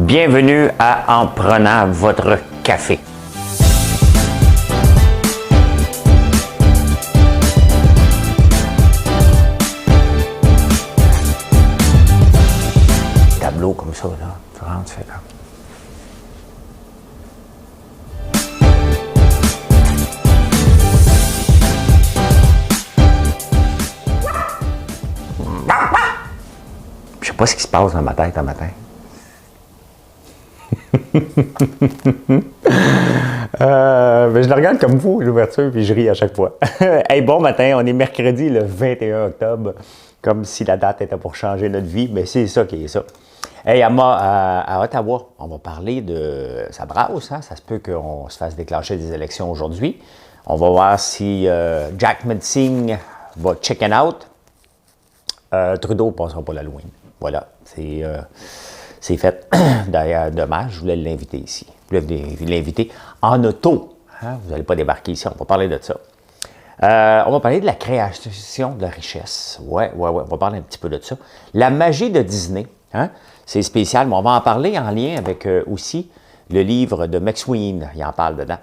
Bienvenue à En prenant votre café. Tableau comme ça, là. Tu rentres, tu fais comme... Je sais pas ce qui se passe dans ma tête un matin. Je le regarde comme vous, l'ouverture, puis je ris à chaque fois. Hey, bon matin, on est mercredi le 21 octobre, comme si la date était pour changer notre vie, mais c'est ça qui est ça. Hey, à Ottawa, on va parler de... Ça brasse, hein? Ça se peut qu'on se fasse déclencher des élections aujourd'hui. On va voir si Jack Metzing va chicken out. Trudeau ne passera pas la loin. Voilà, c'est fait. D'ailleurs, dommage, je voulais l'inviter ici. Je voulais l'inviter en auto. Hein? Vous n'allez pas débarquer ici, on va parler de ça. On va parler de la création de la richesse. Ouais, on va parler un petit peu de ça. La magie de Disney, hein? C'est spécial, mais on va en parler en lien avec aussi le livre de McSween. Il en parle dedans.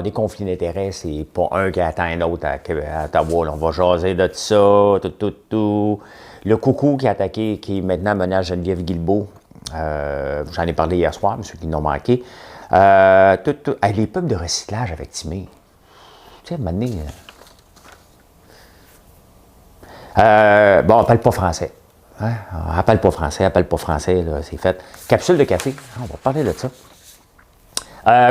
Des conflits d'intérêts, c'est pas un qui attend un autre à Ottawa. Là, on va jaser de ça, tout. Le coucou qui a attaqué, qui maintenant menace Geneviève Guilbeault. J'en ai parlé hier soir, ceux qui l'ont manqué. Les pubs de recyclage avec Timé. Tu sais, à un moment donné, elle parle pas français. Hein? Elle parle pas français, là, c'est fait. Capsule de café, on va parler de ça.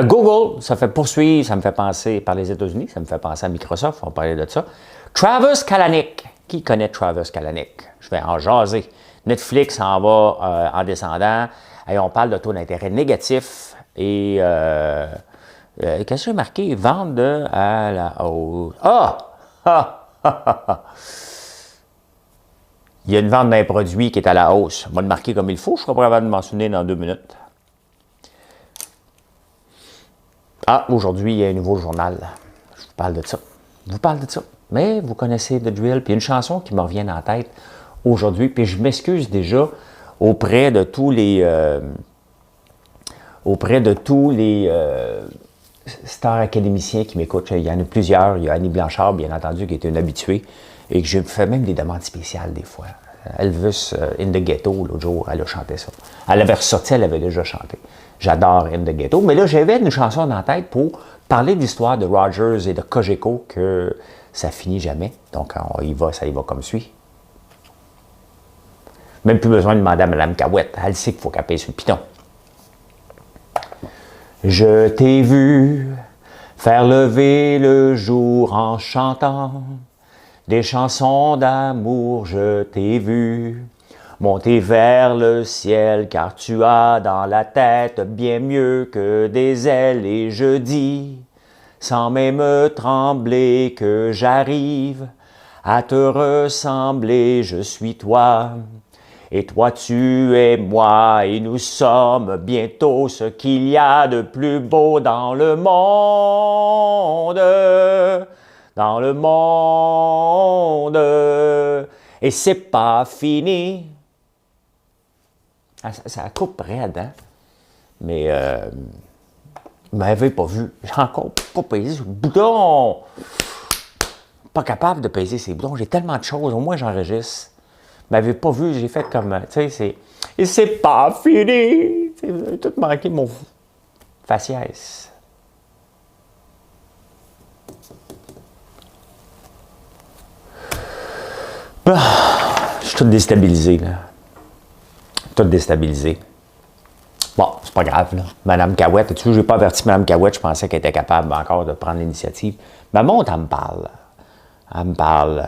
Google, ça fait poursuivre, ça me fait penser, par les États-Unis, ça me fait penser à Microsoft, on va parler de ça. Travis Kalanick, qui connaît Travis Kalanick? Je vais en jaser. Netflix en va en descendant, et on parle de taux d'intérêt négatif, et qu'est-ce que j'ai marqué? Vente à la hausse. Il y a une vente d'un produit qui est à la hausse. On va le marquer comme il faut, je serai pas capable de le mentionner dans 2 minutes. Aujourd'hui, il y a un nouveau journal. Je vous parle de ça. Mais vous connaissez The Drill. Puis il y a une chanson qui me revient en tête aujourd'hui. Puis je m'excuse déjà auprès de tous les stars académiciens qui m'écoutent. Il y en a plusieurs. Il y a Annie Blanchard, bien entendu, qui est une habituée. Et que je fais même des demandes spéciales des fois. Elvis in the Ghetto, l'autre jour, elle a chanté ça. Elle avait ressorti, elle avait déjà chanté. J'adore In the Ghetto. Mais là, j'avais une chanson dans la tête pour parler de l'histoire de Rogers et de Cogeco, que ça finit jamais. Donc, ça y va comme suit. Même plus besoin de demander à Mme Cahouette. Elle sait qu'il faut qu'elle paye sur le piton. Je t'ai vu faire lever le jour en chantant des chansons d'amour, je t'ai vu monter vers le ciel, car tu as dans la tête bien mieux que des ailes. Et je dis, sans même trembler, que j'arrive à te ressembler. Je suis toi, et toi tu es moi, et nous sommes bientôt ce qu'il y a de plus beau dans le monde. Dans le monde, et c'est pas fini. Ça coupe raide, hein? Mais vous m'avez pas vu. J'ai encore pas pesé sur le bouton. Pas capable de peser ces boutons. J'ai tellement de choses. Au moins, j'enregistre. Vous m'avez pas vu. J'ai fait comme, tu sais, c'est... Et c'est pas fini. T'sais, vous avez tout manqué mon faciès. Je suis tout déstabilisé, là. Tout déstabilisé. Bon, c'est pas grave, là. Mme Cahouette, tu sais, je n'ai pas averti Mme Cahouette, je pensais qu'elle était capable encore de prendre l'initiative. Ma montre, elle me parle. Elle me parle.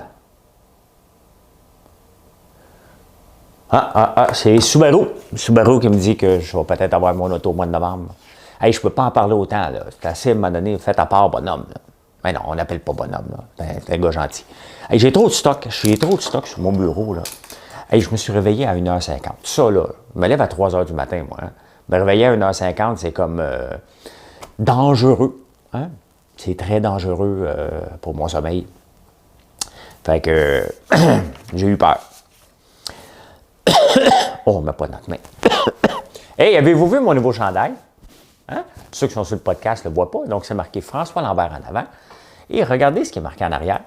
C'est Subaru. Subaru qui me dit que je vais peut-être avoir mon auto au mois de novembre. Hey, je peux pas en parler autant, là. C'est assez, à un moment donné, fait à part bonhomme, là. Mais non, on n'appelle pas bonhomme, là. C'est un gars gentil. Hey, j'ai trop de stock sur mon bureau, là. Hey, je me suis réveillé à 1h50. Ça, là, je me lève à 3h du matin, moi. Hein. Me réveiller à 1h50, c'est comme dangereux. Hein? C'est très dangereux pour mon sommeil. Fait que j'ai eu peur. Oh, on ne met pas notre main. Hey, avez-vous vu mon nouveau chandail? Hein? Ceux qui sont sur le podcast ne le voient pas. Donc, c'est marqué François Lambert en avant. Et regardez ce qui est marqué en arrière.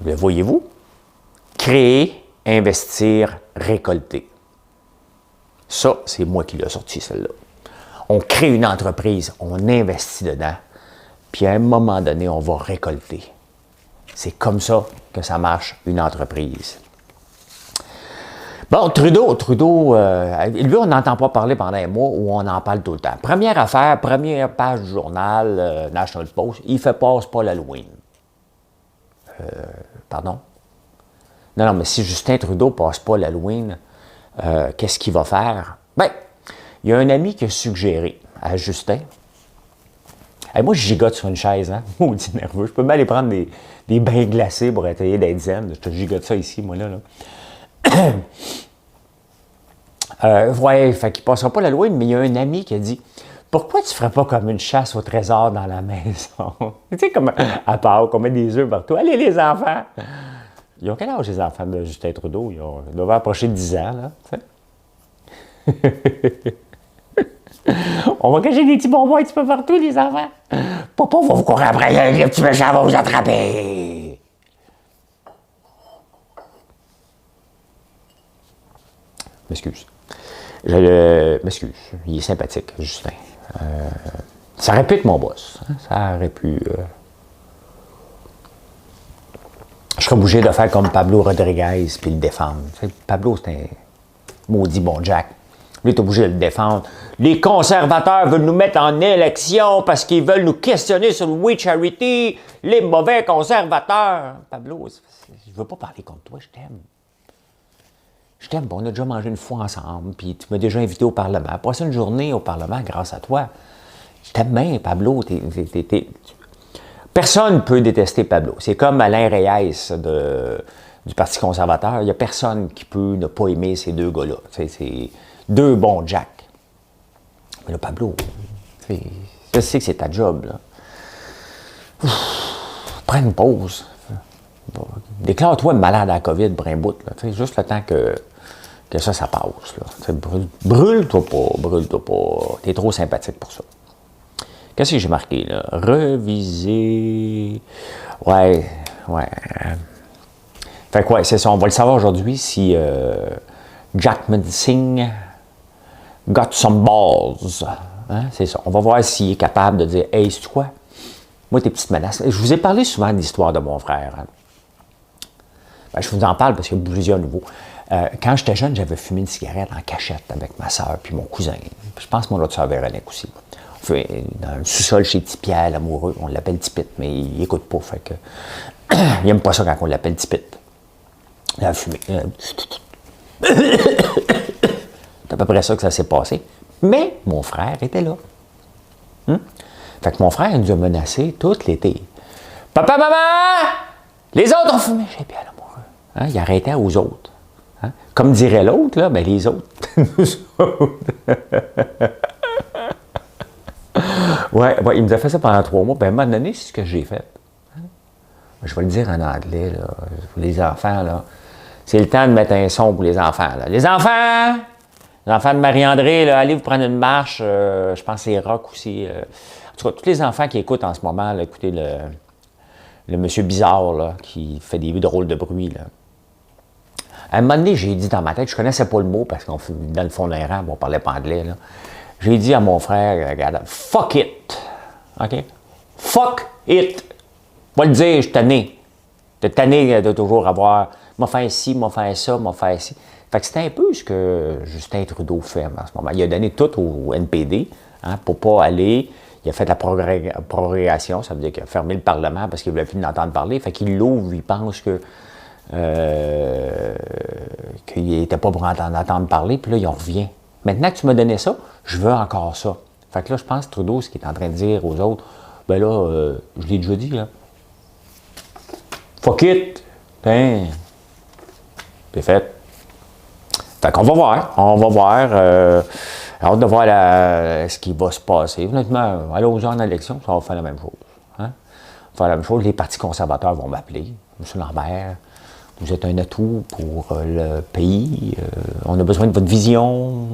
Le voyez-vous? Créer, investir, récolter. Ça, c'est moi qui l'ai sorti, celle-là. On crée une entreprise, on investit dedans, puis à un moment donné, on va récolter. C'est comme ça que ça marche, une entreprise. Bon, Trudeau, lui, on n'entend pas parler pendant un mois où on en parle tout le temps. Première affaire, première page du journal National Post, il fait passe pas l'Halloween. Pardon? Non, mais si Justin Trudeau passe pas l'Halloween, qu'est-ce qu'il va faire? Bien, il y a un ami qui a suggéré à Justin. Hey, moi, je gigote sur une chaise, hein? Maudit nerveux. Je peux même aller prendre des bains glacés pour essayer d'être zen. Je te gigote ça ici, moi, là. Ouais, fait qu'il ne passera pas l'Halloween, mais il y a un ami qui a dit pourquoi tu ne ferais pas comme une chasse au trésor dans la maison? Tu sais, comme à part, qu'on met des œufs partout. Allez, les enfants! Ils ont quel âge, les enfants de Justin Trudeau? Ils doivent approcher de 10 ans, là. On va cacher des petits bonbons un petit peu partout, les enfants. Papa va vous courir après, les petits méchants vont vous attraper. M'excuse. Je m'excuse. Il est sympathique, Justin. Ça aurait pu être mon boss. Hein? Ça aurait pu... Je serais obligé de faire comme Pablo Rodriguez puis le défendre. Tu sais, Pablo, c'est un maudit bon Jack. Lui, tu es obligé de le défendre. Les conservateurs veulent nous mettre en élection parce qu'ils veulent nous questionner sur le We Charity. Les mauvais conservateurs. Pablo, je ne veux pas parler contre toi, je t'aime. Je t'aime, on a déjà mangé une fois ensemble, puis tu m'as déjà invité au Parlement. Passer une journée au Parlement grâce à toi. Je t'aime bien, Pablo. Personne ne peut détester Pablo. C'est comme Alain Reyes du Parti conservateur. Il n'y a personne qui peut ne pas aimer ces deux gars-là. C'est deux bons Jack. Mais là, Pablo, je sais que c'est ta job. Là. Prends une pause. Déclare-toi malade à la COVID, Brimbout. Juste le temps que ça passe. Là. Brûle-toi pas. T'es trop sympathique pour ça. Qu'est-ce que j'ai marqué, là? Reviser. Ouais. Fait que, ouais, c'est ça. On va le savoir aujourd'hui si Jack Singh got some balls. Hein? C'est ça. On va voir s'il est capable de dire hey, c'est quoi? Moi, tes petites menaces. Je vous ai parlé souvent de l'histoire de mon frère. Hein? Ben, je vous en parle parce qu'il y a plusieurs nouveaux. Quand j'étais jeune, j'avais fumé une cigarette en cachette avec ma soeur puis mon cousin. Je pense mon autre soeur Véronique aussi. Dans le sous-sol chez Petit Pierre, l'amoureux, on l'appelle Tipit, mais il n'écoute pas, fait que il n'aime pas ça quand on l'appelle Tipit. Il a fumé. C'est à peu près ça que ça s'est passé. Mais mon frère était là. Fait que mon frère nous a menacés tout l'été. Papa, maman! Les autres ont fumé chez Pierre, l'amoureux. Hein? Il arrêtait aux autres. Hein? Comme dirait l'autre, là, ben les autres, nous autres. Ouais, il nous a fait ça pendant 3 mois. Ben, à un moment donné, c'est ce que j'ai fait. Je vais le dire en anglais, là, pour les enfants, là. C'est le temps de mettre un son pour les enfants, là. Les enfants de Marie-André, là, allez vous prendre une marche. Je pense que c'est rock aussi. En tout cas, tous les enfants qui écoutent en ce moment, là, écoutez le monsieur bizarre, là, qui fait des drôles de bruit, là. À un moment donné, j'ai dit dans ma tête, je connaissais pas le mot, parce qu'on dans le fond d'un rang, on parlait pas anglais, là. J'ai dit à mon frère, regarde, fuck it. OK? Fuck it. Va le dire, je suis tanné. De tanné de toujours avoir, m'a fait ci, m'a fait ça, m'a fait ci. Fait que c'était un peu ce que Justin Trudeau fait en ce moment. Il a donné tout au NPD, hein, pour pas aller. Il a fait la prorogation, ça veut dire qu'il a fermé le Parlement parce qu'il ne voulait plus l'entendre parler. Fait qu'il l'ouvre, il pense que qu'il n'était pas pour entendre parler, puis là, il en revient. Maintenant que tu m'as donné ça, je veux encore ça. Fait que là, je pense que Trudeau, ce qu'il est en train de dire aux autres, ben là, je l'ai déjà dit, là. Fuck it! Ben, c'est fait. Fait qu'on va voir. Hâte de voir ce qui va se passer. Honnêtement, aller aux gens en élection, ça va faire la même chose. Hein? Ça va faire la même chose. Les partis conservateurs vont m'appeler. M. Lambert, Vous êtes un atout pour le pays. On a besoin de votre vision.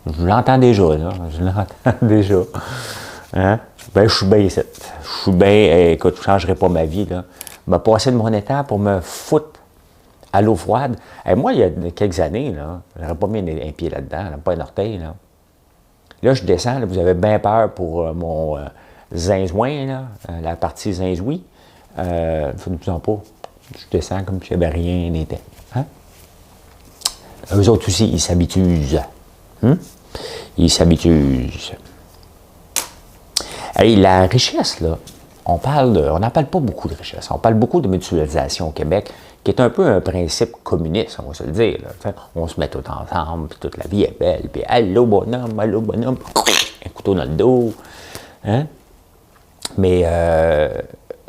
Je l'entends déjà, là. Je l'entends déjà. Hein? Ben, je suis bien ici. Je suis bien, écoute, je ne changerai pas ma vie, là. Je me passer de mon état pour me foutre à l'eau froide. Et moi, il y a quelques années, là, j'aurais pas mis un pied là-dedans, là, pas un orteil, là. Là, je descends, là, vous avez bien peur pour mon zinzouin, là, la partie zinzoui. Faites-vous en pas. Je descends comme si rien n'était. Hein? Eux autres aussi, ils s'habituent. Ils s'habituent. Hey, la richesse, là, on n'en parle pas beaucoup de richesse. On parle beaucoup de mutualisation au Québec, qui est un peu un principe communiste, on va se le dire. Là. On se met tout ensemble, puis toute la vie est belle, puis allô bonhomme, un couteau dans le dos. Hein? Mais,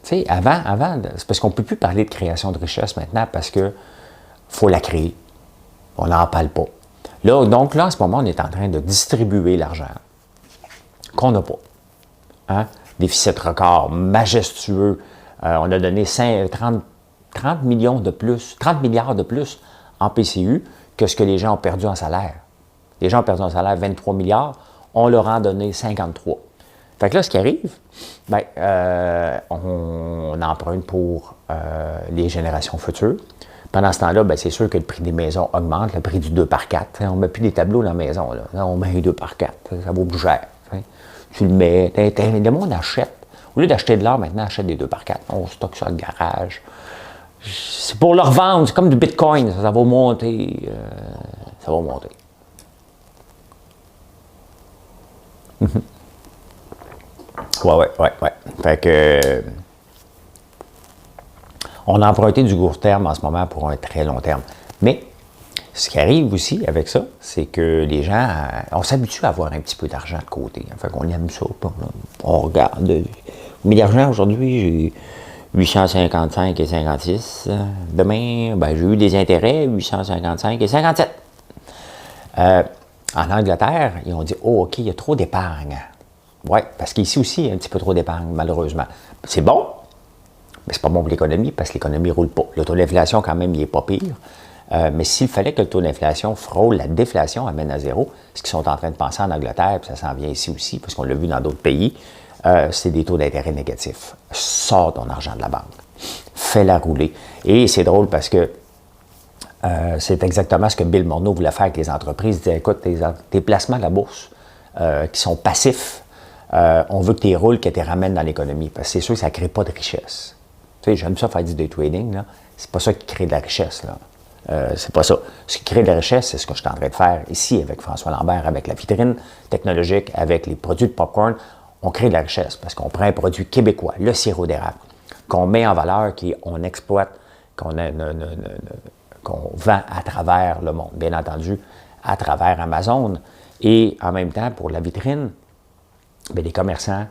tu sais, avant, c'est parce qu'on ne peut plus parler de création de richesse maintenant parce que faut la créer. On n'en parle pas. Là, donc là, en ce moment, on est en train de distribuer l'argent qu'on n'a pas. Hein? Déficit record majestueux. On a donné 30 millions de plus, 30 milliards de plus en PCU que ce que les gens ont perdu en salaire. Les gens ont perdu en salaire 23 milliards, on leur en a donné 53. Fait que là, ce qui arrive, bien, on emprunte pour les générations futures. Pendant ce temps-là, bien, c'est sûr que le prix des maisons augmente, le prix du 2 par 4. On ne met plus des tableaux dans la maison. Là. On met un 2 par 4. Ça vaut plus cher. Tu le mets. Le monde achète. Au lieu d'acheter de l'or, maintenant, achète des 2 par 4. On stocke ça dans le garage. C'est pour leur vendre. C'est comme du bitcoin. Ça va monter. Ça va monter. Ouais. Fait que... on a emprunté du court terme en ce moment pour un très long terme. Mais ce qui arrive aussi avec ça, c'est que les gens, on s'habitue à avoir un petit peu d'argent de côté. Fait qu'on aime ça. On regarde. Mais l'argent aujourd'hui, j'ai 855 et 56. Demain, ben, j'ai eu des intérêts, 855 et 57. En Angleterre, ils ont dit, oh, OK, il y a trop d'épargne. Oui, parce qu'ici aussi, il y a un petit peu trop d'épargne, malheureusement. C'est bon, mais c'est pas bon pour l'économie, parce que l'économie ne roule pas. Le taux d'inflation, quand même, il n'est pas pire. Mais s'il fallait que le taux d'inflation frôle la déflation, amène à zéro, ce qu'ils sont en train de penser en Angleterre, puis ça s'en vient ici aussi, parce qu'on l'a vu dans d'autres pays, c'est des taux d'intérêt négatifs. Sors ton argent de la banque. Fais-la rouler. Et c'est drôle parce que c'est exactement ce que Bill Morneau voulait faire avec les entreprises. Il disait, écoute, tes placements à la bourse qui sont passifs, on veut que tu les roules, que tu les ramènes dans l'économie. Parce que c'est sûr que ça ne crée pas de richesse. Tu sais, j'aime ça faire du day trading, là. C'est pas ça qui crée de la richesse, là. C'est pas ça. Ce qui crée de la richesse, c'est ce que je suis en train de faire ici avec François Lambert, avec la vitrine technologique, avec les produits de popcorn. On crée de la richesse parce qu'on prend un produit québécois, le sirop d'érable, qu'on met en valeur, qu'on exploite, qu'on vend à travers le monde, bien entendu, à travers Amazon. Et en même temps, pour la vitrine, bien, les commerçants,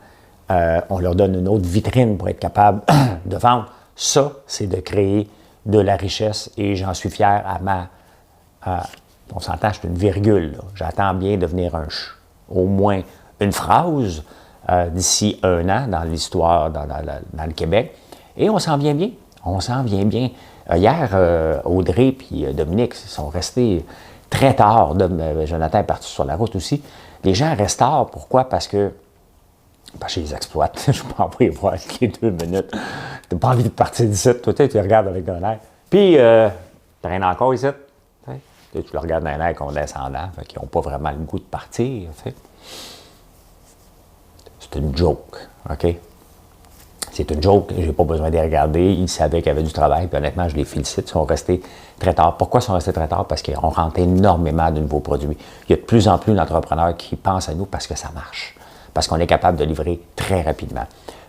on leur donne une autre vitrine pour être capable de vendre. Ça, c'est de créer de la richesse et j'en suis fier on s'entend, je suis une virgule. J'attends bien devenir au moins une phrase d'ici 1 an dans l'histoire, dans le Québec. Et on s'en vient bien. On s'en vient bien. Hier, Audrey et Dominique sont restés très tard. Jonathan est parti sur la route aussi. Les gens restent tard. Pourquoi? Parce que je les exploite. Je ne peux pas envoyer voir les 2 minutes. Tu n'as pas envie de partir d'ici. Toi, tu regardes avec un air. Puis, tu traînes encore ici. Tu le regardes d'un air condescendant. Fait qu'ils n'ont pas vraiment le goût de partir. T'sais. C'est une joke. OK? C'est une joke. Je n'ai pas besoin de les regarder. Ils savaient qu'il y avait du travail. Puis honnêtement, je les félicite. Ils sont restés très tard. Pourquoi ils sont restés très tard? Parce qu'on rentre énormément de nouveaux produits. Il y a de plus en plus d'entrepreneurs qui pensent à nous parce que ça marche. Parce qu'on est capable de livrer très rapidement.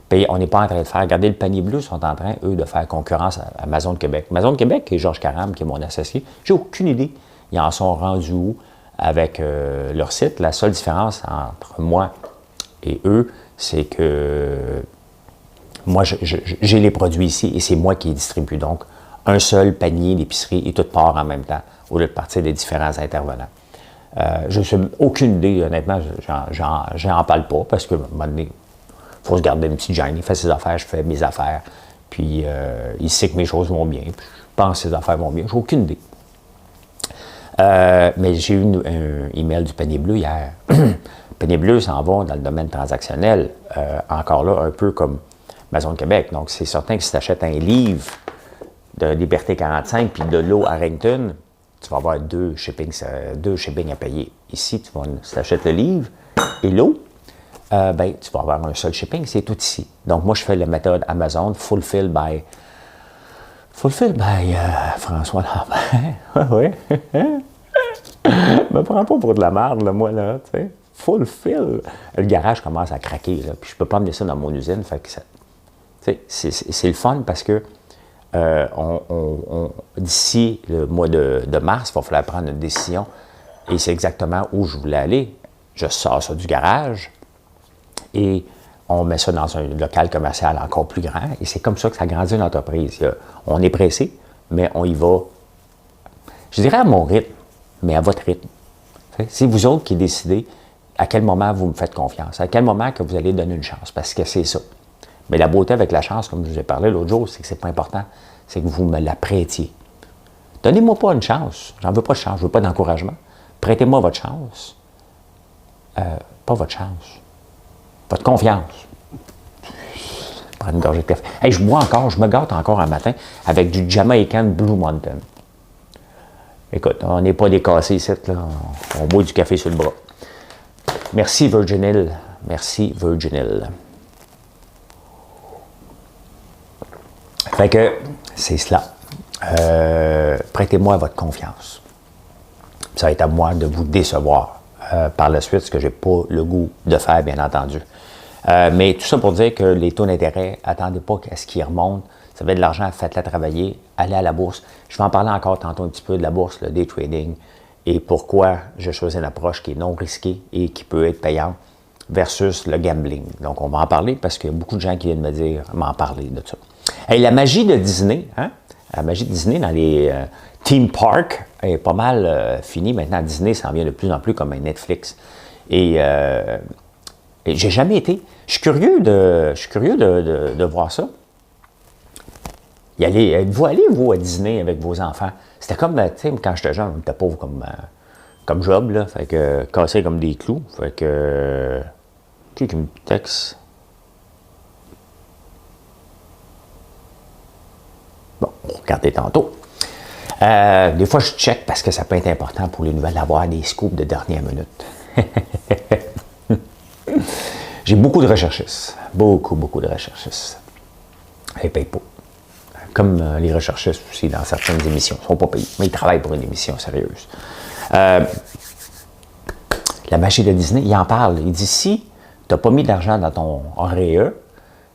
Puis on n'est pas en train de faire. Regardez, le panier bleu sont en train, eux, de faire concurrence à Amazon Québec. Amazon Québec, qui est Georges Caram, qui est mon associé, j'ai aucune idée. Ils en sont rendus où avec leur site. La seule différence entre moi et eux, c'est que moi, j'ai les produits ici et c'est moi qui les distribue. Donc, un seul panier d'épicerie et tout part en même temps, au lieu de partir des différents intervenants. Je n'ai aucune idée, honnêtement, j'en parle pas parce que, à un moment donné, il faut se garder une petite gêne. Il fait ses affaires, je fais mes affaires. Puis, il sait que mes choses vont bien. Puis, pense que ces affaires vont bien. J'ai aucune idée. Mais j'ai eu un email du Panier Bleu hier. Panier Bleu s'en va dans le domaine transactionnel, encore là, un peu comme Maison de Québec. Donc, c'est certain que si tu achètes un livre de Liberté 45 puis de l'eau Harrington, tu vas avoir deux shippings à payer. Ici, si tu achètes le livre et l'eau, tu vas avoir un seul shipping, c'est tout ici. Donc, moi, je fais la méthode Amazon, Fulfill by François Lambert. Oui. Me prends pas pour de la merde, là, moi, là, tu sais. Fulfill. Le garage commence à craquer, là, puis je peux pas emmener ça dans mon usine, fait que ça, c'est le fun parce que d'ici le mois de mars, il va falloir prendre une décision, et c'est exactement où je voulais aller. Je sors ça du garage, et on met ça dans un local commercial encore plus grand, et c'est comme ça que ça grandit une entreprise. On est pressé, mais on y va, je dirais à mon rythme, mais à votre rythme. C'est vous autres qui décidez à quel moment vous me faites confiance, à quel moment que vous allez donner une chance, parce que c'est ça. Mais la beauté avec la chance, comme je vous ai parlé l'autre jour, c'est que c'est pas important, c'est que vous me la prêtiez. Donnez-moi pas une chance, j'en veux pas de chance, je veux pas d'encouragement. Prêtez-moi votre chance. Pas votre chance. Votre confiance. Prends une gorgée de café. Hey, je me gâte encore un matin avec du Jamaican Blue Mountain. Écoute, on n'est pas décassés ici, là. On boit du café sur le bras. Merci Virgin Hill. Merci Virgin Hill. Fait que c'est cela. Prêtez-moi votre confiance. Ça va être à moi de vous décevoir par la suite, ce que je n'ai pas le goût de faire, bien entendu. Mais tout ça pour dire que les taux d'intérêt, attendez pas à ce qu'ils remontent. Ça va être de l'argent, faites-la travailler, allez à la bourse. Je vais en parler encore tantôt un petit peu de la bourse, le day trading, et pourquoi je choisis une approche qui est non risquée et qui peut être payante versus le gambling. Donc, on va en parler parce qu'il y a beaucoup de gens qui viennent m'en parler de ça. Hey, la magie de Disney, hein? La magie de Disney dans les theme parks est pas mal finie. Maintenant, Disney s'en vient de plus en plus comme un Netflix. Et j'ai jamais été. Je suis curieux de voir ça. Êtes-vous allé, vous, à Disney avec vos enfants? C'était comme, tu sais, quand j'étais jeune, on était pauvres comme job, là. Fait que, cassés comme des clous. Fait que, qui me texte? Bon, regardez tantôt. Des fois, je check parce que ça peut être important pour les nouvelles d'avoir des scoops de dernière minute. J'ai beaucoup de recherchistes. Beaucoup de recherchistes. Ils ne payent pas. Comme les recherchistes aussi dans certaines émissions. Ils ne sont pas payés, mais ils travaillent pour une émission sérieuse. La magie de Disney, il en parle. Il dit, si tu n'as pas mis d'argent dans ton REE,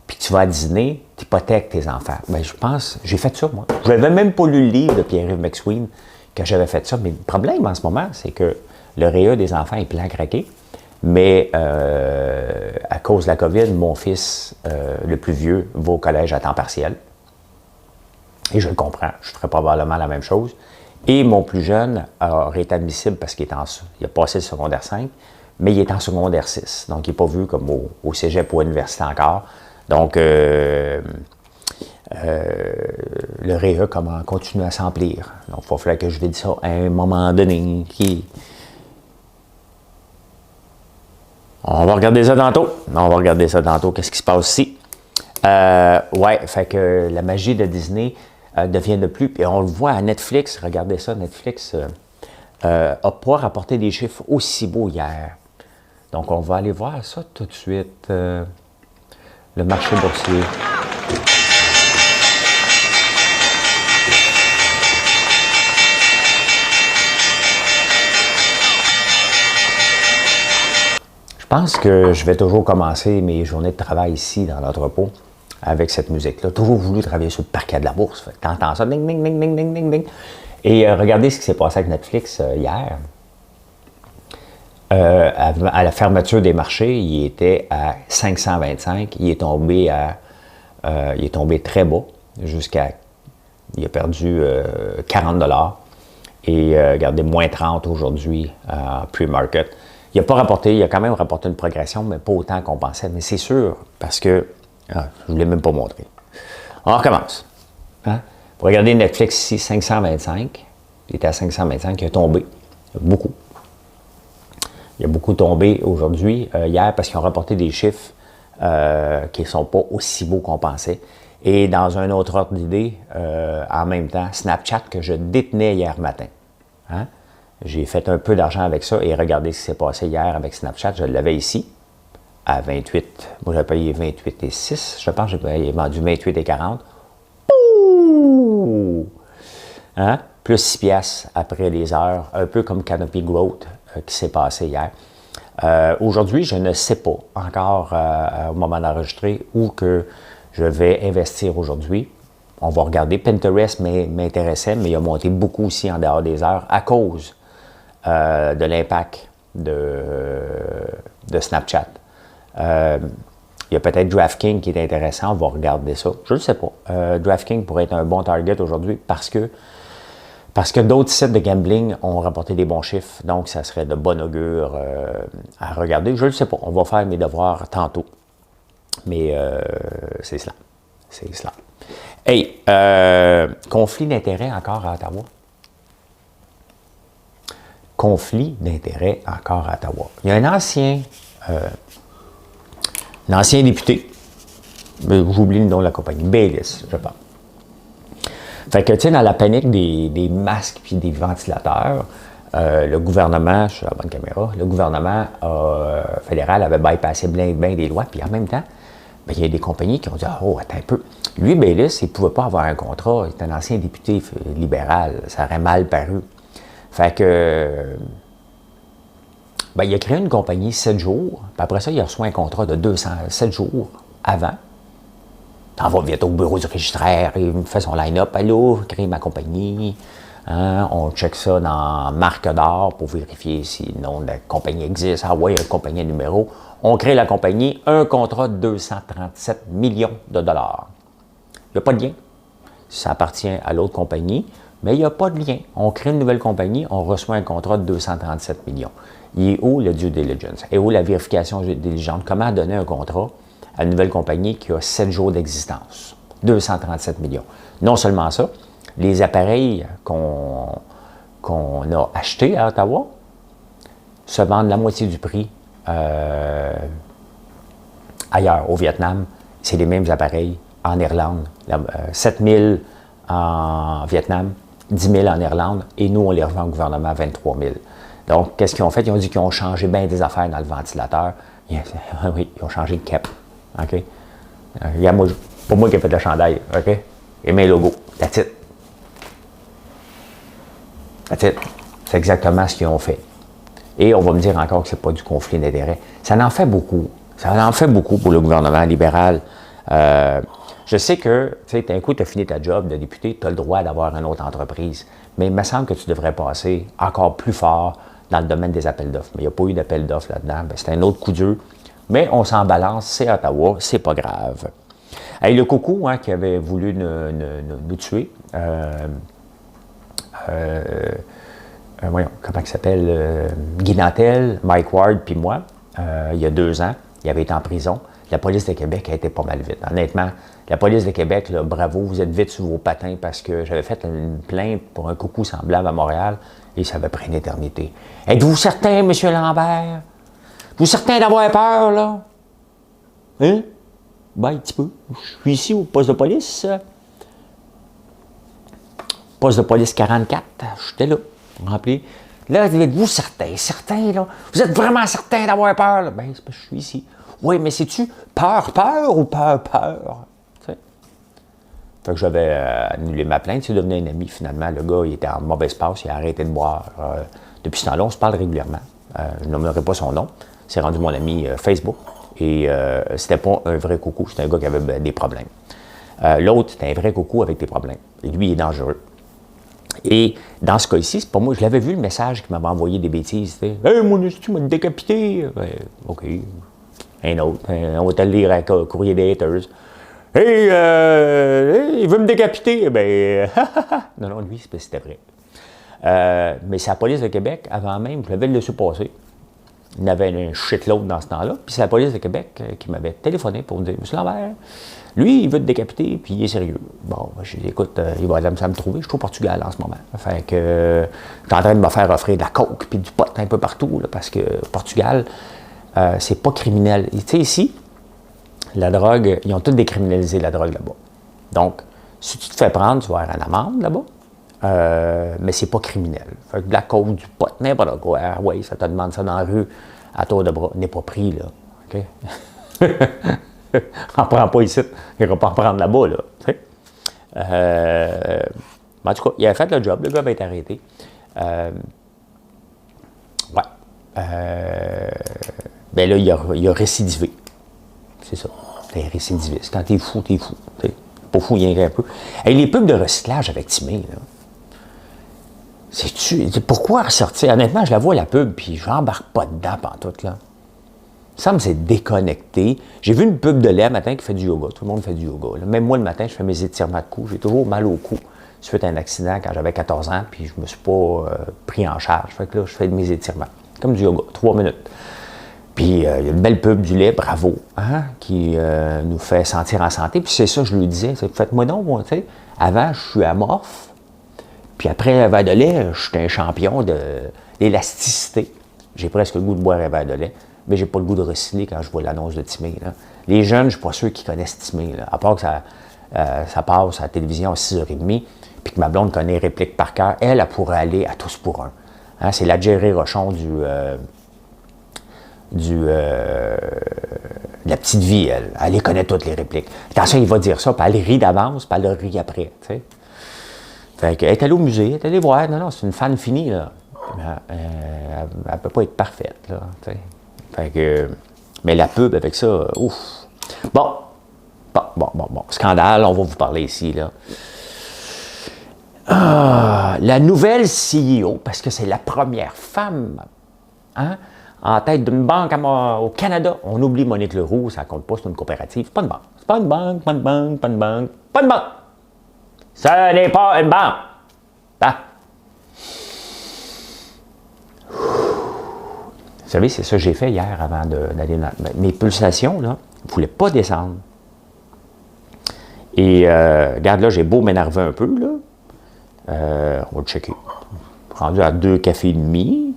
puis tu vas à Disney, tu hypothèques tes enfants. Bien, je pense, j'ai fait ça, moi. Je n'avais même pas lu le livre de Pierre-Yves McSween que j'avais fait ça. Mais le problème en ce moment, c'est que le REE des enfants est plein à craquer. Mais à cause de la COVID, mon fils, le plus vieux, va au collège à temps partiel. Et je le comprends, je ferais probablement la même chose. Et mon plus jeune aurait été admissible parce qu'il a passé le secondaire 5, mais il est en secondaire 6. Donc, il n'est pas vu comme au cégep ou à l'université encore. Donc, le REE continue à s'emplir. Donc, il va falloir que je vide ça à un moment donné. On va regarder ça tantôt. Qu'est-ce qui se passe ici? Ouais, fait que la magie de Disney devient de plus. Et on le voit à Netflix. Regardez ça, Netflix n'a pas rapporté des chiffres aussi beaux hier. Donc, on va aller voir ça tout de suite. Le marché boursier. Je pense que je vais toujours commencer mes journées de travail ici dans l'entrepôt avec cette musique-là. Toujours voulu travailler sur le parquet de la bourse. Tu entends ça, ding, ding, ding, ding, ding, ding, ding. Et regardez ce qui s'est passé avec Netflix hier. À la fermeture des marchés, il était à 525. Il est tombé très bas il a perdu 40 $. Et regardez, moins 30 aujourd'hui pre-market. Il a quand même rapporté une progression, mais pas autant qu'on pensait. Mais c'est sûr, parce que je ne vous l'ai même pas montré. On recommence. Hein? Vous regardez Netflix ici, 525. Il était à 525, il a tombé. Beaucoup. Il a beaucoup tombé aujourd'hui, hier, parce qu'ils ont rapporté des chiffres qui ne sont pas aussi beaux qu'on pensait. Et dans un autre ordre d'idée, en même temps, Snapchat que je détenais hier matin. Hein? J'ai fait un peu d'argent avec ça et regardez ce qui s'est passé hier avec Snapchat. Je l'avais ici à 28. Moi, j'ai payé 28,6. Je pense que j'ai vendu 28,40. Ouh! Hein? Plus 6 piastres après les heures, un peu comme Canopy Growth qui s'est passé hier. Aujourd'hui, je ne sais pas encore au moment d'enregistrer où que je vais investir aujourd'hui. On va regarder. Pinterest m'intéressait, mais il a monté beaucoup aussi en dehors des heures à cause de l'impact de Snapchat. Il y a peut-être DraftKings qui est intéressant, on va regarder ça. Je ne sais pas. DraftKings pourrait être un bon target aujourd'hui parce que d'autres sites de gambling ont rapporté des bons chiffres, donc ça serait de bon augure à regarder. Je ne sais pas, on va faire mes devoirs tantôt. Mais c'est cela. C'est cela. Hey, conflit d'intérêts encore à Ottawa. Conflit d'intérêts encore à Ottawa. Il y a un ancien député, j'oublie le nom de la compagnie, Baylis, je pense. Fait que, tu sais, dans la panique des masques puis des ventilateurs, le gouvernement, je suis à la bonne caméra, le gouvernement fédéral avait bypassé bien des lois, puis en même temps, bien, il y a des compagnies qui ont dit « Oh, attends un peu. » Lui, Baylis, il ne pouvait pas avoir un contrat, il est un ancien député libéral, ça aurait mal paru. Fait que, bien, il a créé une compagnie 7 jours, puis après ça, il a reçu un contrat de 7 jours avant. On va vite au bureau du registraire, il me fait son line-up. Allô, crée ma compagnie. Hein, on check ça dans marque d'or pour vérifier si le nom de la compagnie existe. Ah ouais, il y a une compagnie numéro. On crée la compagnie, un contrat de 237 millions de dollars. Il n'y a pas de lien. Ça appartient à l'autre compagnie, mais il n'y a pas de lien. On crée une nouvelle compagnie, on reçoit un contrat de 237 millions. Il est où le due diligence? Et où la vérification diligente? Comment donner un contrat à une nouvelle compagnie qui a 7 jours d'existence? 237 millions. Non seulement ça, les appareils qu'on a achetés à Ottawa se vendent la moitié du prix ailleurs, au Vietnam. C'est les mêmes appareils en Irlande. 7 000 en Vietnam, 10 000 en Irlande, et nous, on les revend au gouvernement à 23 000. Donc, qu'est-ce qu'ils ont fait? Ils ont dit qu'ils ont changé bien des affaires dans le ventilateur. Oui, ils ont changé le cap. OK? Regarde, pour moi qui ai fait le chandail, OK? Et mes logos. That's it. That's it. C'est exactement ce qu'ils ont fait. Et on va me dire encore que ce n'est pas du conflit d'intérêts. Ça en fait beaucoup. Ça en fait beaucoup pour le gouvernement libéral. Je sais que, tu sais, d'un coup, tu as fini ta job de député, tu as le droit d'avoir une autre entreprise. Mais il me semble que tu devrais passer encore plus fort dans le domaine des appels d'offres. Mais il n'y a pas eu d'appel d'offres là-dedans. C'est un autre coup dur. Mais on s'en balance, c'est Ottawa, c'est pas grave. Hey, le coucou qui avait voulu nous tuer, voyons, comment il s'appelle, Guy Nantel, Mike Ward, puis moi, il y a 2 ans, il avait été en prison. La police de Québec a été pas mal vite. Honnêtement, la police de Québec, là, bravo, vous êtes vite sur vos patins parce que j'avais fait une plainte pour un coucou semblable à Montréal et ça avait pris une éternité. Êtes-vous certain, M. Lambert? Vous certain d'avoir peur, là? Hein? Ben, un petit peu. Je suis ici au poste de police. Poste de police 44. J'étais là, rempli. Là, êtes-vous certain, là? Vous êtes vraiment certain d'avoir peur, là? Ben, c'est parce que je suis ici. Oui, mais c'est-tu peur ou peur? Tu sais? Fait que j'avais annulé ma plainte. C'est devenu un ami, finalement. Le gars, il était en mauvaise passe. Il a arrêté de boire. Depuis ce temps-là, on se parle régulièrement. Je nommerai pas son nom. C'est rendu mon ami Facebook. Et c'était pas un vrai coucou. C'était un gars qui avait des problèmes. L'autre, c'était un vrai coucou avec des problèmes. Et lui, il est dangereux. Et dans ce cas-ci, c'est pas moi. Je l'avais vu, le message qui m'avait envoyé des bêtises. Hey, mon tu m'as décapité. Ben, OK. Un autre. On va te le lire à Courrier des haters. Hey, il veut me décapiter. Ben, non, lui, c'était vrai. Mais c'est la police de Québec, avant même, je l'avais laissé passer. Il y avait un shitload dans ce temps-là. Puis c'est la police de Québec qui m'avait téléphoné pour me dire, Monsieur Lambert, lui, il veut te décapiter, puis il est sérieux. Bon, j'ai dit, écoute, il va me trouver. Je suis au Portugal en ce moment. Fait que tu es en train de me faire offrir de la coke puis du pot un peu partout, là, parce que Portugal, c'est pas criminel. Tu sais, ici, la drogue, ils ont tous décriminalisé la drogue là-bas. Donc, si tu te fais prendre, tu vas avoir une amende là-bas, mais c'est pas criminel. Fait que de la coke, du pot, n'importe quoi. Oui, ça te demande ça dans la rue, à tour de bras. N'est pas pris, là. OK? On ne prend pas ici. Il ne va pas en prendre là-bas, là. Tu sais? En tout cas, il a fait le job. Le gars va être arrêté. Ouais. Ben là, il a récidivé. C'est ça. T'es récidiviste. Quand t'es fou, t'es fou. T'es pas fou, il y a un peu. Et les pubs de recyclage avec Timé, là. Pourquoi ressortir? Honnêtement, je la vois la pub, puis je n'embarque pas dedans pantoute, là. Ça me semble c'est déconnecté. J'ai vu une pub de lait matin qui fait du yoga. Tout le monde fait du yoga. Là. Même moi, le matin, je fais mes étirements de cou. J'ai toujours mal au cou suite à un accident quand j'avais 14 ans, puis je ne me suis pas pris en charge. Fait que là, je fais mes étirements. Comme du yoga, 3 minutes. Puis, il y a une belle pub du lait, bravo, hein, qui nous fait sentir en santé. Puis c'est ça, je lui disais, faites-moi donc, moi, tu sais. Avant, je suis amorphe. Puis après un verre de lait, je suis un champion de l'élasticité. J'ai presque le goût de boire un verre de lait. Mais j'ai pas le goût de recycler quand je vois l'annonce de Timé. Là. Les jeunes, je ne suis pas sûr qu'ils connaissent Timé. Là. À part que ça passe à la télévision à 6h30, puis que ma blonde connaît les répliques par cœur, elle pourrait aller à tous pour un. Hein, c'est la Jerry Rochon de la petite vie, elle. Elle les connaît toutes les répliques. Attention, il va dire ça, puis elle rit d'avance, puis elle rit après. T'sais. Fait qu'elle est allée au musée, elle est allée voir. Non, c'est une fan finie, là. Elle ne peut pas être parfaite, là. T'sais. Fait que, mais la pub avec ça, ouf. Bon. Scandale, on va vous parler ici, là. La nouvelle CEO, parce que c'est la première femme, hein, en tête d'une banque au Canada. On oublie Monique Leroux, ça compte pas, c'est une coopérative. C'est pas une banque. C'est pas une banque, pas une banque, pas une banque, pas une banque. Ce n'est pas une banque. Ah. Vous savez, c'est ça que j'ai fait hier avant d'aller dans... Mes pulsations, là, ne voulaient pas descendre. Et, regarde, là, j'ai beau m'énerver un peu, là. On va le checker. Rendu à 2 cafés et demi,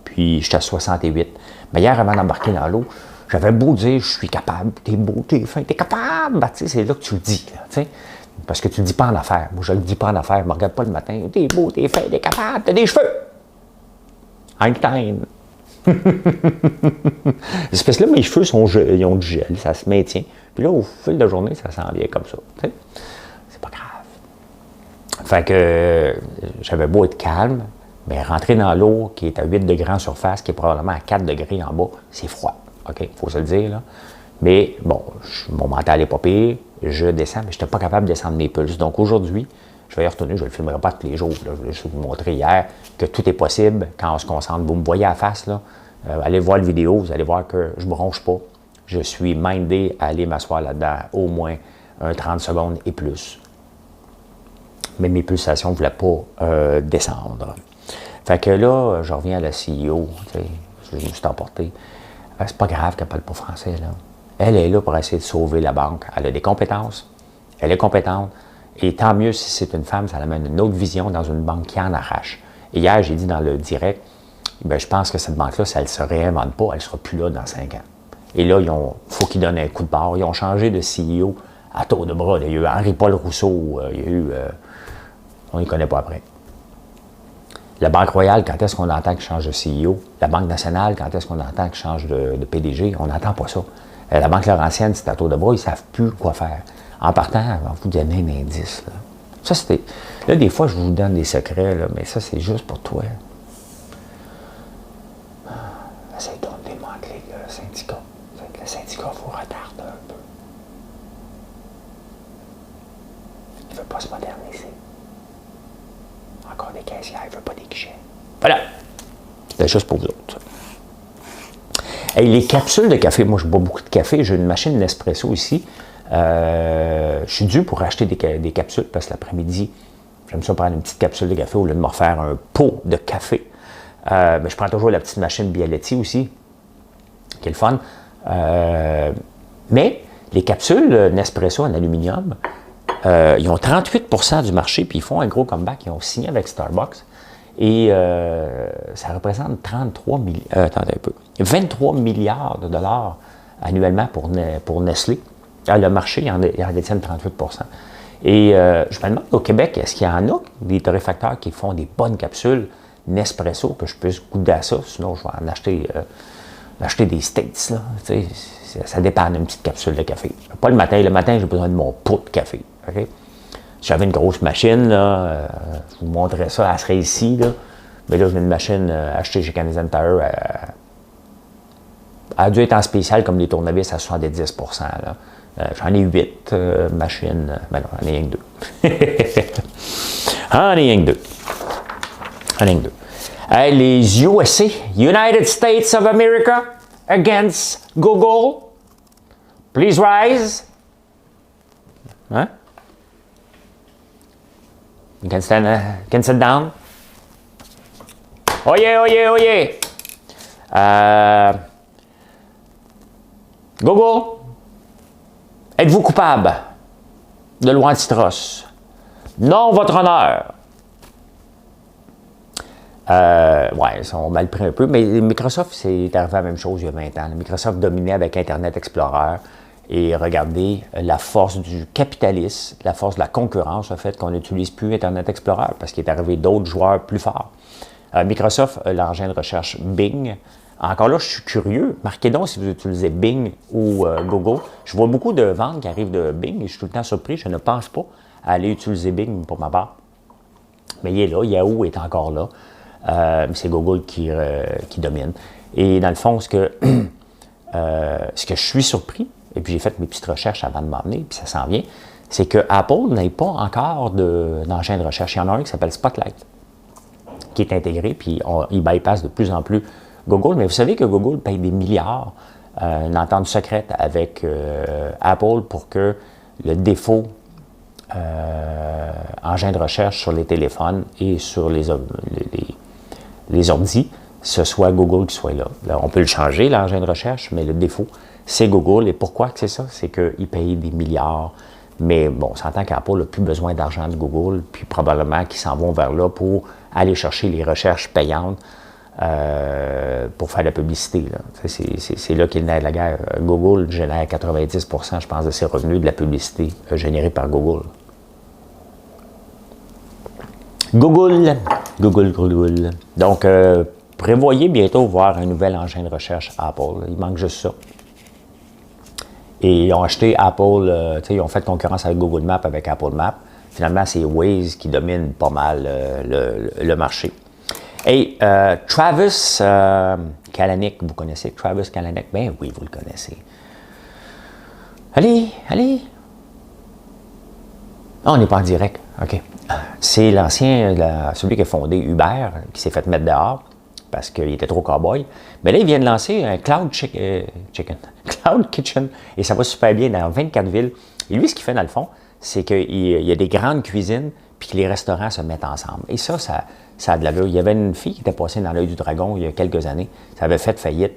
puis j'étais à 68. Mais hier, avant d'embarquer dans l'eau, j'avais beau dire, je suis capable, t'es beau, t'es fin, t'es capable. Ben, c'est là que tu le dis, là, t'sais. Parce que tu ne le dis pas en affaires. Moi, je ne le dis pas en affaires. Je ne me regarde pas le matin. T'es beau, t'es fin, t'es capable, t'as des cheveux. Einstein. C'est parce que là, mes cheveux ils ont du gel, ça se maintient. Puis là, au fil de la journée, ça s'en vient comme ça. T'sais? C'est pas grave. Fait que j'avais beau être calme, mais rentrer dans l'eau qui est à 8 degrés en surface, qui est probablement à 4 degrés en bas, c'est froid. OK? Il faut se le dire, là. Mais bon, mon mental n'est pas pire, je descends, mais je n'étais pas capable de descendre mes pulses. Donc aujourd'hui, je vais y retourner, je ne le filmerai pas tous les jours. Là. Je vais juste vous montrer hier que tout est possible quand on se concentre. Vous me voyez à la face, là. Allez voir la vidéo, vous allez voir que je ne bronche pas. Je suis mindé à aller m'asseoir là-dedans au moins 30 secondes et plus. Mais mes pulsations ne voulaient pas descendre. Fait que là, je reviens à la CEO, je me suis emporté. C'est pas grave qu'elle ne parle pas français, là. Elle est là pour essayer de sauver la banque. Elle a des compétences, elle est compétente, et tant mieux si c'est une femme, ça amène une autre vision dans une banque qui en arrache. Et hier, j'ai dit dans le direct, bien, je pense que cette banque-là, si elle ne se réinvente pas, elle ne sera plus là dans 5 ans. Et là, il faut qu'ils donnent un coup de barre. Ils ont changé de CEO à tour de bras. Il y a eu Henri-Paul Rousseau, il y a eu... on ne les connaît pas après. La Banque Royale, quand est-ce qu'on entend qu'ils change de CEO? La Banque nationale, quand est-ce qu'on entend qu'ils change de PDG? On n'entend pas ça. La Banque Laurentienne, c'est à tour de bras, ils ne savent plus quoi faire. En partant, on va vous donner un indice. Là. Ça, c'était... Là, des fois, je vous donne des secrets, là, mais ça, c'est juste pour toi. Essaye donc de démanteler le syndicat. Le syndicat vous retarde un peu. Il ne veut pas se moderniser. Encore des caissières, il ne veut pas des guichets. Voilà. C'était juste pour vous autres. Hey, les capsules de café, moi je bois beaucoup de café, j'ai une machine Nespresso ici. Je suis dû pour acheter des capsules parce que l'après-midi, j'aime ça prendre une petite capsule de café au lieu de me refaire un pot de café. Mais je prends toujours la petite machine Bialetti aussi. qui est le fun. Mais les capsules Nespresso en aluminium, ils ont 38% du marché, puis ils font un gros comeback. Ils ont signé avec Starbucks. Et ça représente 23 milliards de dollars annuellement pour Nestlé. Le marché, il en détient 38%. Et je me demande, au Québec, est-ce qu'il y en a des torréfacteurs qui font des bonnes capsules Nespresso, que je puisse goûter à ça? Sinon, je vais en acheter des States. Là. Ça dépanne une petite capsule de café. Pas le matin. Le matin, j'ai besoin de mon pot de café. Okay? Si j'avais une grosse machine, là, je vous montrerai ça, elle serait ici. Là. Mais là, j'ai une machine achetée chez Canadian Tire. Elle a dû être en spécial comme les tournevis à 70%. Là. J'en ai 8 machines. Ben non, j'en ai rien que 2. J'en ai rien que 2. J'en ai rien que 2. Hey, les USA, United States of America, against Google. Please rise. Hein? You can sit down. Oh yeah, oh yeah, oh yeah. Google, êtes-vous coupable de loi antitrust? Non, votre honneur. Ouais, ils sont mal pris un peu, mais Microsoft, c'est arrivé la même chose il y a 20 ans. Microsoft dominait avec Internet Explorer. Et regardez la force du capitalisme, la force de la concurrence, le fait qu'on n'utilise plus Internet Explorer parce qu'il est arrivé d'autres joueurs plus forts. Microsoft, l'engin de recherche Bing. Encore là, je suis curieux. Marquez donc si vous utilisez Bing ou Google. Je vois beaucoup de ventes qui arrivent de Bing et je suis tout le temps surpris. Je ne pense pas à aller utiliser Bing pour ma part. Mais il est là. Yahoo est encore là. C'est Google qui domine. Et dans le fond, ce que je suis surpris, et puis j'ai fait mes petites recherches avant de m'emmener, puis ça s'en vient, c'est que Apple n'a pas encore d'engin de recherche. Il y en a un qui s'appelle Spotlight, qui est intégré, puis il bypasse de plus en plus Google. Mais vous savez que Google paye des milliards, une entente secrète avec Apple pour que le défaut engin de recherche sur les téléphones et sur les ordi, ce soit Google qui soit là. On peut le changer, l'engin de recherche, mais le défaut, c'est Google. Et pourquoi que c'est ça? C'est qu'ils payent des milliards. Mais bon, on s'entend qu'Apple n'a plus besoin d'argent de Google, puis probablement qu'ils s'en vont vers là pour aller chercher les recherches payantes pour faire de la publicité. Là. C'est là qu'il naît de la guerre. Google génère 90%, je pense, de ses revenus de la publicité générée par Google. Google. Donc, prévoyez bientôt voir un nouvel engin de recherche Apple. Il manque juste ça. Et ils ont acheté Apple, ils ont fait concurrence avec Google Maps, avec Apple Maps. Finalement, c'est Waze qui domine pas mal le marché. Et Travis Kalanick, vous connaissez Travis Kalanick? Ben oui, vous le connaissez. Allez. Ah, on n'est pas en direct. OK. C'est l'ancien, celui qui a fondé Uber, qui s'est fait mettre dehors parce qu'il était trop cow-boy. Mais là, il vient de lancer un Cloud Kitchen. Et ça va super bien dans 24 villes. Et lui, ce qu'il fait dans le fond, c'est qu'il y a des grandes cuisines puis que les restaurants se mettent ensemble. Et ça a de l'allure. Il y avait une fille qui était passée dans l'œil du dragon il y a quelques années. Ça avait fait faillite.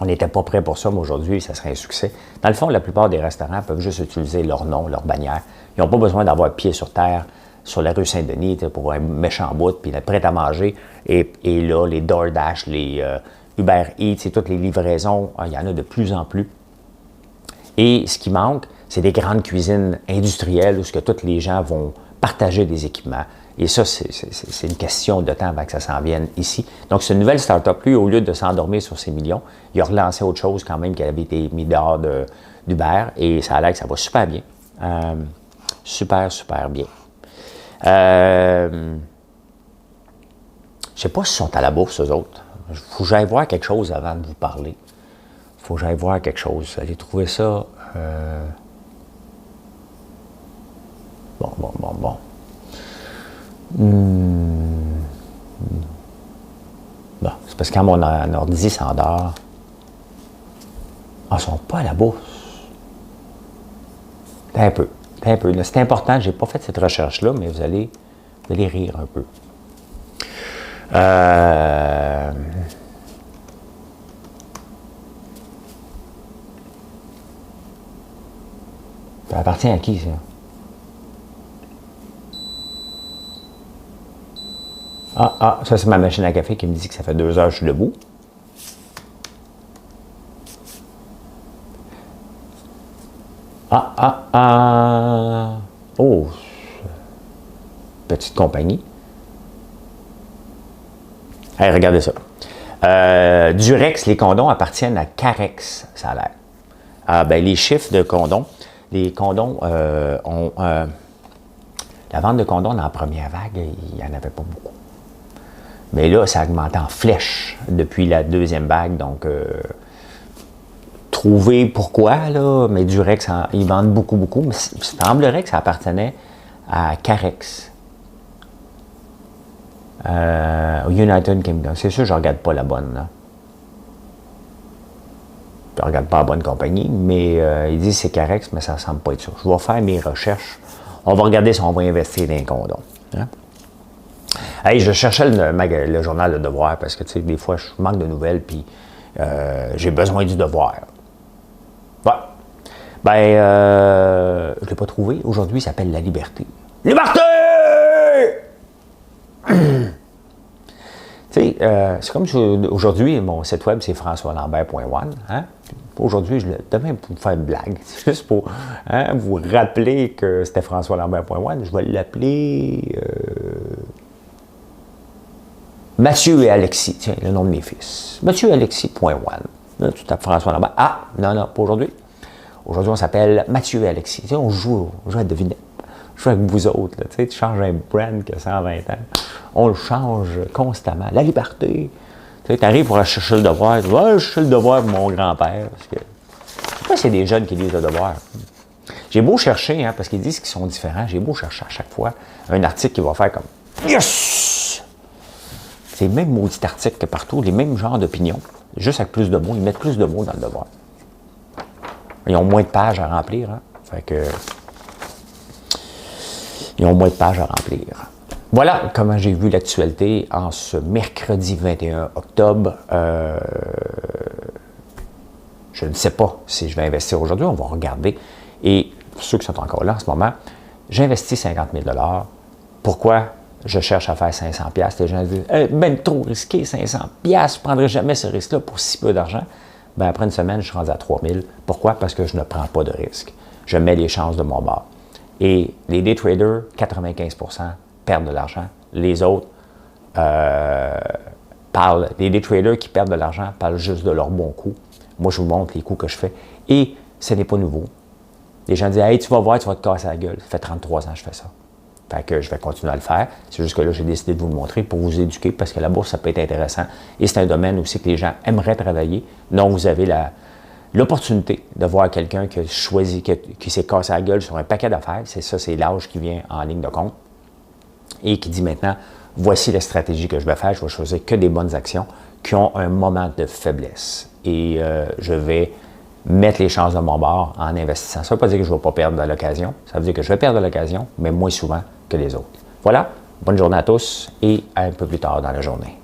On n'était pas prêt pour ça, mais aujourd'hui, ça serait un succès. Dans le fond, la plupart des restaurants peuvent juste utiliser leur nom, leur bannière. Ils n'ont pas besoin d'avoir pied sur terre sur la rue Saint-Denis pour un méchant bout, puis être prêt à manger. Et là, les DoorDash, les Uber Eats, et toutes les livraisons, il y en a de plus en plus. Et ce qui manque, c'est des grandes cuisines industrielles où tous les gens vont partager des équipements. Et ça, c'est une question de temps avant que ça s'en vienne ici. Donc, c'est une nouvelle start-up. Lui, au lieu de s'endormir sur ses millions, il a relancé autre chose quand même qui avait été mis dehors d'Uber. Et ça a l'air que ça va super bien. Super bien. Je ne sais pas s'ils sont à la bourse, eux autres. Il faut que j'aille voir quelque chose avant de vous parler. Il faut que j'aille voir quelque chose. Allez trouver ça. Bon. Bon, c'est parce que quand mon ordi s'endort, ils ne sont pas à la bourse. Un peu. C'est important, je n'ai pas fait cette recherche-là, mais vous allez rire un peu. Ça appartient à qui, ça? Ça c'est ma machine à café qui me dit que ça fait 2 heures que je suis debout. Oh, petite compagnie. Hey, regardez ça. Durex, les condoms appartiennent à Carex, ça a l'air. Les chiffres de condoms, les condoms ont... la vente de condoms dans la première vague, il n'y en avait pas beaucoup. Mais là, ça a augmenté en flèche depuis la deuxième vague, donc... trouver pourquoi, là, mais Durex, ils vendent beaucoup, mais il semblerait que ça appartenait à Carex. United Kingdom. C'est sûr, je ne regarde pas la bonne, là. Je ne regarde pas la bonne compagnie, mais ils disent que c'est Carex, mais ça ne semble pas être ça. Je vais faire mes recherches. On va regarder si on va investir dans un condom. Hein? Hey, je cherchais le journal Le Devoir parce que, tu sais, des fois, je manque de nouvelles, puis j'ai besoin du Devoir. Ouais. Je ne l'ai pas trouvé. Aujourd'hui, il s'appelle La Liberté. Liberté! Tu sais, c'est comme aujourd'hui, mon site web, c'est françoislambert.one. Hein? Aujourd'hui, demain, pour faire une blague, c'est juste pour vous rappeler que c'était françoislambert.one, je vais l'appeler Mathieu et Alexis. Tiens, le nom de mes fils. Mathieu et Alexis.one. Là, tu tapes François Lambert. Non, pas aujourd'hui. Aujourd'hui, on s'appelle Mathieu et Alexis. Tu sais, on joue à devinette. Je joue avec vous autres. Là. Tu sais, tu changes un brand qui a 120 ans. On le change constamment. La liberté. Tu sais, arrives pour aller chercher le devoir. Tu dis, je cherche le devoir pour mon grand-père. Parce que, je sais pas si c'est des jeunes qui lisent le devoir. J'ai beau chercher, parce qu'ils disent qu'ils sont différents, j'ai beau chercher à chaque fois un article qui va faire comme Yes! C'est le même maudit article que partout, les mêmes genres d'opinions. Juste avec plus de mots. Ils mettent plus de mots dans le devoir. Ils ont moins de pages à remplir. Hein? Fait que... Ils ont moins de pages à remplir. Voilà comment j'ai vu l'actualité en ce mercredi 21 octobre. Je ne sais pas si je vais investir aujourd'hui. On va regarder. Et pour ceux qui sont encore là en ce moment, j'ai investi 50 000 $. Pourquoi je cherche à faire 500 $? Les gens disent ben trop risqué, 500 $. Je ne prendrai jamais ce risque-là pour si peu d'argent. Ben, après une semaine, je suis rendu à 3 000 $. Pourquoi? Parce que je ne prends pas de risque. Je mets les chances de mon bord. Et les day traders, 95 % perdent de l'argent. Les autres parlent. Les day traders qui perdent de l'argent parlent juste de leurs bons coups. Moi, je vous montre les coups que je fais. Et ce n'est pas nouveau. Les gens disent hey, tu vas voir, tu vas te casser la gueule. Ça fait 33 ans que je fais ça. Fait que je vais continuer à le faire. C'est juste que là, j'ai décidé de vous le montrer pour vous éduquer parce que la bourse, ça peut être intéressant. Et c'est un domaine aussi que les gens aimeraient travailler. Donc, vous avez l'opportunité de voir quelqu'un qui a choisi, qui s'est cassé la gueule sur un paquet d'affaires. C'est ça, c'est l'âge qui vient en ligne de compte. Et qui dit maintenant, voici la stratégie que je vais faire. Je vais choisir que des bonnes actions qui ont un moment de faiblesse. Et je vais mettre les chances de mon bord en investissant. Ça ne veut pas dire que je ne vais pas perdre de l'occasion. Ça veut dire que je vais perdre de l'occasion, mais moins souvent que les autres. Voilà. Bonne journée à tous et à un peu plus tard dans la journée.